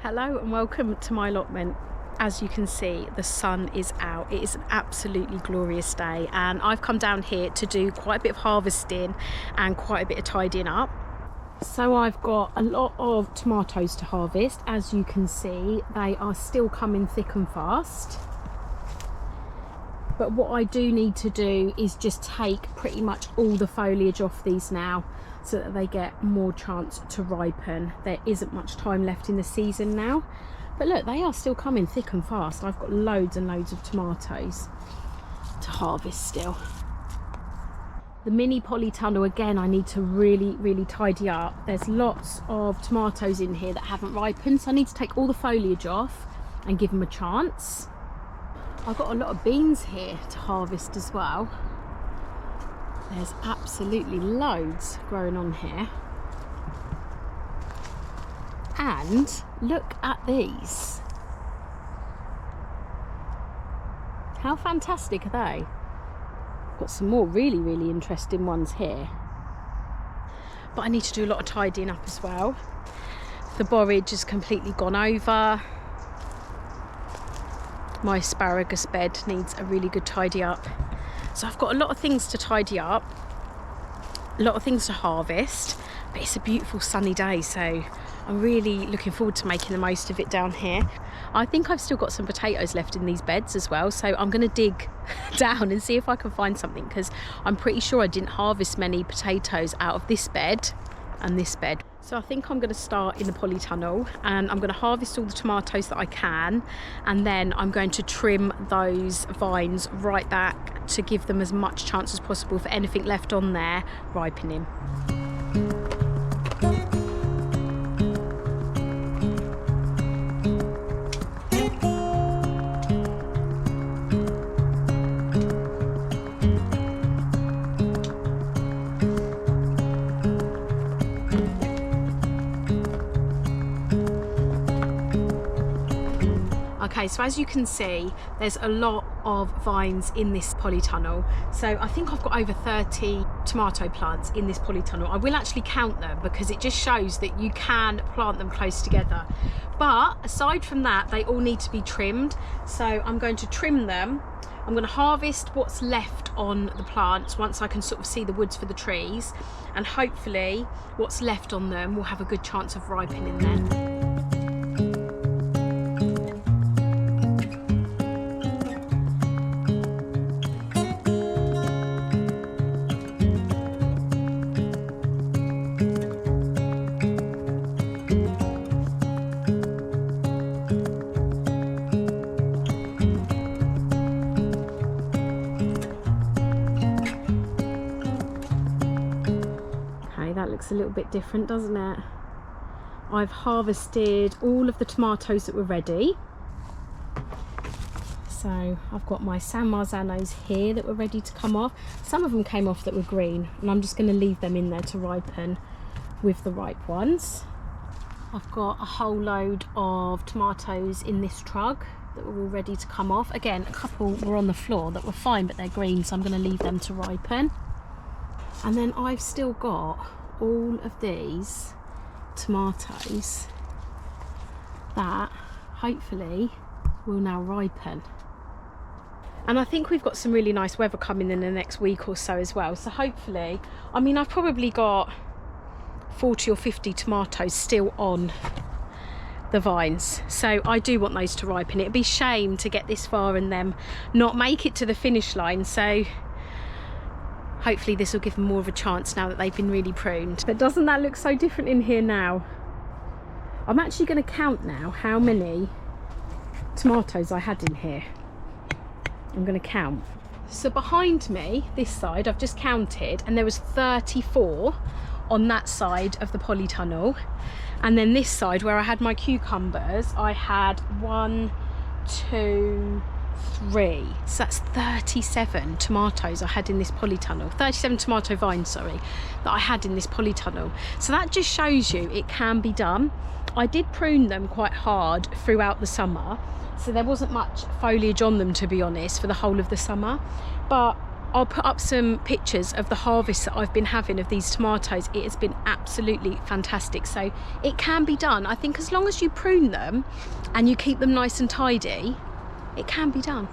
Hello and welcome to my allotment. As you can see, the sun is out. It is an absolutely glorious day and I've come down here to do quite a bit of harvesting and quite a bit of tidying up. So I've got a lot of tomatoes to harvest. As you can see, they are still coming thick and fast. But what I do need to do is just take pretty much all the foliage off these now so that they get more chance to ripen. There isn't much time left in the season now. But look, they are still coming thick and fast. I've got loads and loads of tomatoes to harvest still. The mini polytunnel, again, I need to really tidy up. There's lots of tomatoes in here that haven't ripened, so I need to take all the foliage off and give them a chance. I've got a lot of beans here to harvest as well. There's absolutely loads growing on here. And look at these. How fantastic are they? Got some more really interesting ones here. But I need to do a lot of tidying up as well. The borage has completely gone over. My asparagus bed needs a really good tidy up. So I've got a lot of things to tidy up, a lot of things to harvest, but it's a beautiful sunny day, so I'm really looking forward to making the most of it down here. I think I've still got some potatoes left in these beds as well, so I'm going to dig down and see if I can find something, because I'm pretty sure I didn't harvest many potatoes out of this bed and this bed. So I think I'm going to start in the polytunnel and I'm going to harvest all the tomatoes that I can, and then I'm going to trim those vines right back to give them as much chance as possible for anything left on there ripening. Okay, so as you can see, there's a lot of vines in this polytunnel. So I think I've got over 30 tomato plants in this polytunnel. I will actually count them because it just shows that you can plant them close together. But aside from that, they all need to be trimmed. So I'm going to trim them. I'm going to harvest what's left on the plants once I can sort of see the woods for the trees. And hopefully what's left on them will have a good chance of ripening then. That looks a little bit different, doesn't it? I've harvested all of the tomatoes that were ready. So I've got my San Marzanos here that were ready to come off. Some of them came off that were green, and I'm just going to leave them in there to ripen with the ripe ones. I've got a whole load of tomatoes in this trug that were all ready to come off. Again, a couple were on the floor that were fine, but they're green, so I'm going to leave them to ripen. And then I've still got all of these tomatoes that hopefully will now ripen. And I think we've got some really nice weather coming in the next week or so as well, so hopefully, I mean, I've probably got 40 or 50 tomatoes still on the vines, so I do want those to ripen. It'd be a shame to get this far and them not make it to the finish line, so hopefully this will give them more of a chance now that they've been really pruned. But doesn't that look so different in here now? I'm actually going to count now how many tomatoes I had in here. I'm going to count. So behind me, this side, I've just counted, and there was 34 on that side of the polytunnel. And then this side, where I had my cucumbers, I had 1, 2, 3, so that's 37 tomatoes I had in this polytunnel, 37 tomato vines, sorry, that I had in this polytunnel. So that just shows you it can be done. I did prune them quite hard throughout the summer, so there wasn't much foliage on them, to be honest, for the whole of the summer, but I'll put up some pictures of the harvest that I've been having of these tomatoes. It has been absolutely fantastic. So it can be done. I think as long as you prune them and you keep them nice and tidy, it can be done.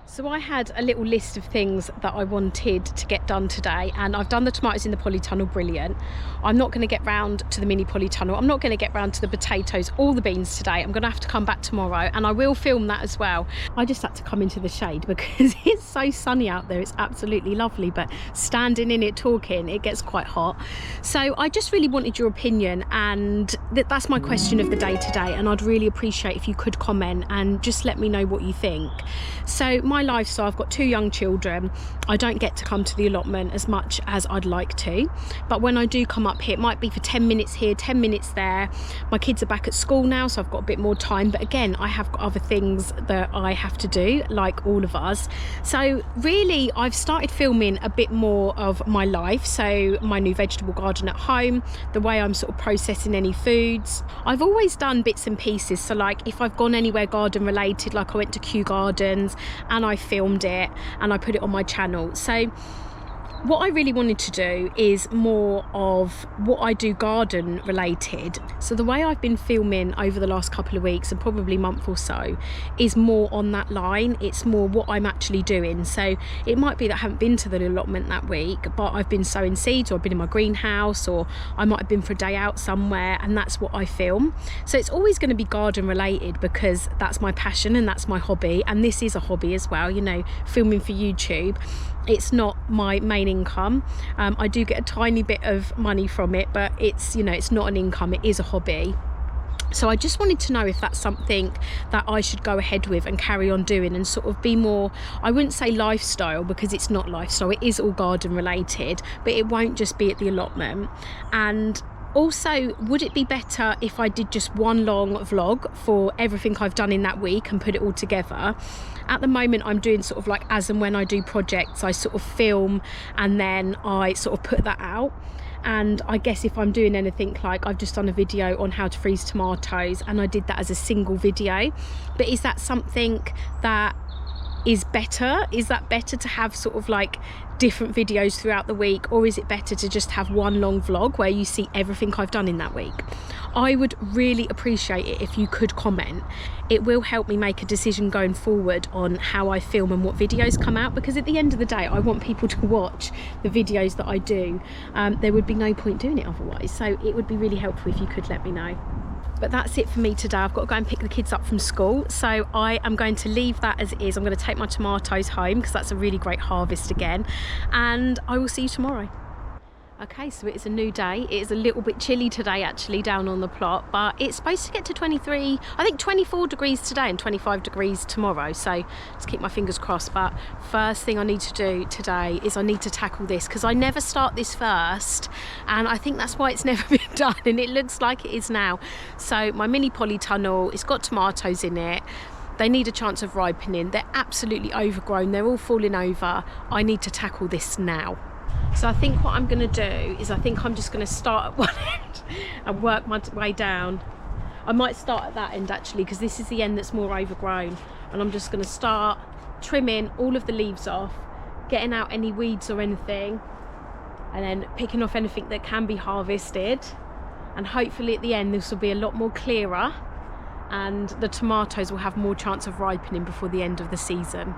So I had a little list of things that I wanted to get done today, and I've done the tomatoes in the polytunnel, brilliant. I'm not going to get round to the mini polytunnel. I'm not going to get round to the potatoes or the beans today. I'm going to have to come back tomorrow, and I will film that as well. I just had to come into the shade because it's so sunny out there. It's absolutely lovely, but standing in it talking, it gets quite hot. So I just really wanted your opinion, and that's my question of the day today, and I'd really appreciate if you could comment and just let me know what you think. So my lifestyle, I've got 2 young children. I don't get to come to the allotment as much as I'd like to, but when I do come up here, it might be for 10 minutes here, 10 minutes there. My kids are back at school now, so I've got a bit more time, but again, I have got other things that I have to do, like all of us. So really, I've started filming a bit more of my life, so my new vegetable garden at home, the way I'm sort of processing any foods. I've always done bits and pieces, so like if I've gone anywhere garden related, like I went to Kew Gardens and I filmed it and I put it on my channel. So what I really wanted to do is more of what I do garden related. So the way I've been filming over the last couple of weeks and probably month or so is more on that line. It's more what I'm actually doing. So it might be that I haven't been to the allotment that week, but I've been sowing seeds, or I've been in my greenhouse, or I might have been for a day out somewhere, and that's what I film. So it's always going to be garden related because that's my passion and that's my hobby, and this is a hobby as well, you know, filming for YouTube. It's not my main income. I do get a tiny bit of money from it, but it's, you know, it's not an income, it is a hobby. So I just wanted to know if that's something that I should go ahead with and carry on doing, and sort of be more, I wouldn't say lifestyle because it's not lifestyle, it is all garden related, but it won't just be at the allotment. And also, would it be better if I did just one long vlog for everything I've done in that week and put it all together? At the moment, I'm doing sort of like as and when I do projects, I sort of film and then I sort of put that out. And I guess if I'm doing anything, like I've just done a video on how to freeze tomatoes and I did that as a single video. But is that something that is better? Is that better to have sort of like different videos throughout the week, or is it better to just have one long vlog where you see everything I've done in that week? I would really appreciate it if you could comment. It will help me make a decision going forward on how I film and what videos come out, because at the end of the day, I want people to watch the videos that I do. There would be no point doing it otherwise, so it would be really helpful if you could let me know. But that's it for me today. I've got to go and pick the kids up from school, so I am going to leave that as it is. I'm going to take my tomatoes home because that's a really great harvest again, and I will see you tomorrow. Okay, so it is a new day. It is a little bit chilly today actually down on the plot, but it's supposed to get to 23, I think 24 degrees today and 25 degrees tomorrow, so just keep my fingers crossed. But first thing I need to do today is I need to tackle this, because I never start this first, and I think that's why it's never been done, and it looks like it is now. So my mini polytunnel, it's got tomatoes in it. They need a chance of ripening. They're absolutely overgrown. They're all falling over. I need to tackle this now. So I think what I'm going to do is I think I'm just going to start at one end and work my way down. I might start at that end actually, because this is the end that's more overgrown, and I'm just going to start trimming all of the leaves off, getting out any weeds or anything, and then picking off anything that can be harvested, and hopefully at the end this will be a lot more clearer and the tomatoes will have more chance of ripening before the end of the season.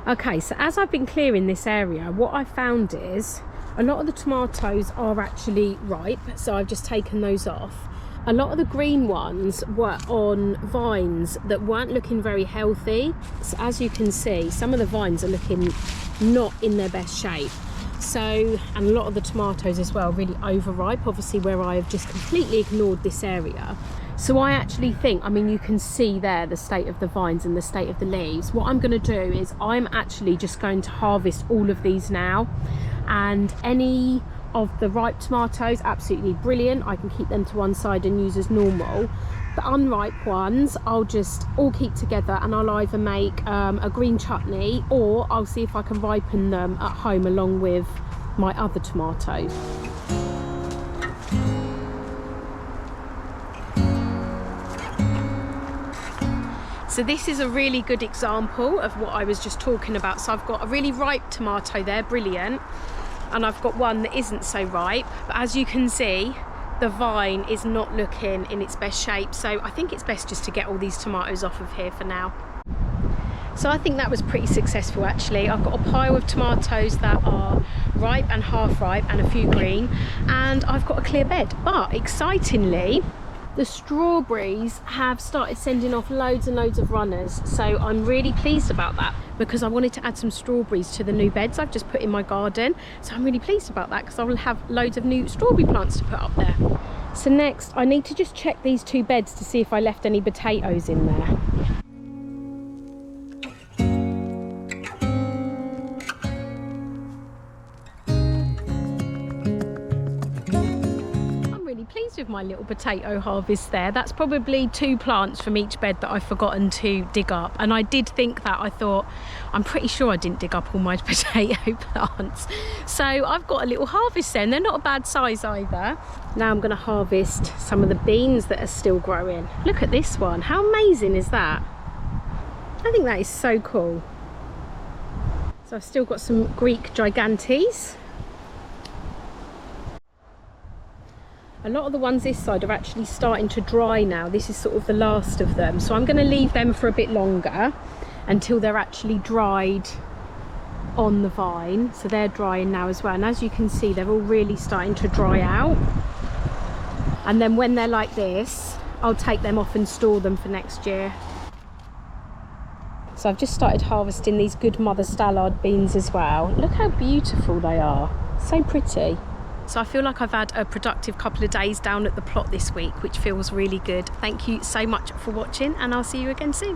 Okay, so as I've been clearing this area, what I found is a lot of the tomatoes are actually ripe, so I've just taken those off. A lot of the green ones were on vines that weren't looking very healthy. So as you can see, some of the vines are looking not in their best shape. So, and a lot of the tomatoes as well, really overripe, obviously where I have just completely ignored this area. So I actually think, I mean, you can see there the state of the vines and the state of the leaves. What I'm going to do is I'm actually just going to harvest all of these now, and any of the ripe tomatoes, absolutely brilliant. I can keep them to one side and use as normal. The unripe ones, I'll just all keep together, and I'll either make a green chutney, or I'll see if I can ripen them at home along with my other tomatoes. So this is a really good example of what I was just talking about. So I've got a really ripe tomato there, brilliant, and I've got one that isn't so ripe, but as you can see, the vine is not looking in its best shape, so I think it's best just to get all these tomatoes off of here for now. So I think that was pretty successful actually. I've got a pile of tomatoes that are ripe and half ripe and a few green, and I've got a clear bed. But excitingly, the strawberries have started sending off loads and loads of runners, so I'm really pleased about that because I wanted to add some strawberries to the new beds I've just put in my garden. So I'm really pleased about that because I will have loads of new strawberry plants to put up there. So next I need to just check these 2 beds to see if I left any potatoes in there. Pleased with my little potato harvest there. That's probably 2 plants from each bed that I've forgotten to dig up, and I did think that. I thought, I'm pretty sure I didn't dig up all my potato plants. So I've got a little harvest there, and they're not a bad size either. Now I'm going to harvest some of the beans that are still growing. Look at this one, how amazing is that? I think that is so cool. So I've still got some Greek gigantes. A lot of the ones this side are actually starting to dry now. This is sort of the last of them. So I'm going to leave them for a bit longer until they're actually dried on the vine. So they're drying now as well. And as you can see, they're all really starting to dry out. And then when they're like this, I'll take them off and store them for next year. So I've just started harvesting these good Mother Stallard beans as well. Look how beautiful they are. So pretty. So I feel like I've had a productive couple of days down at the plot this week, which feels really good. Thank you so much for watching, and I'll see you again soon.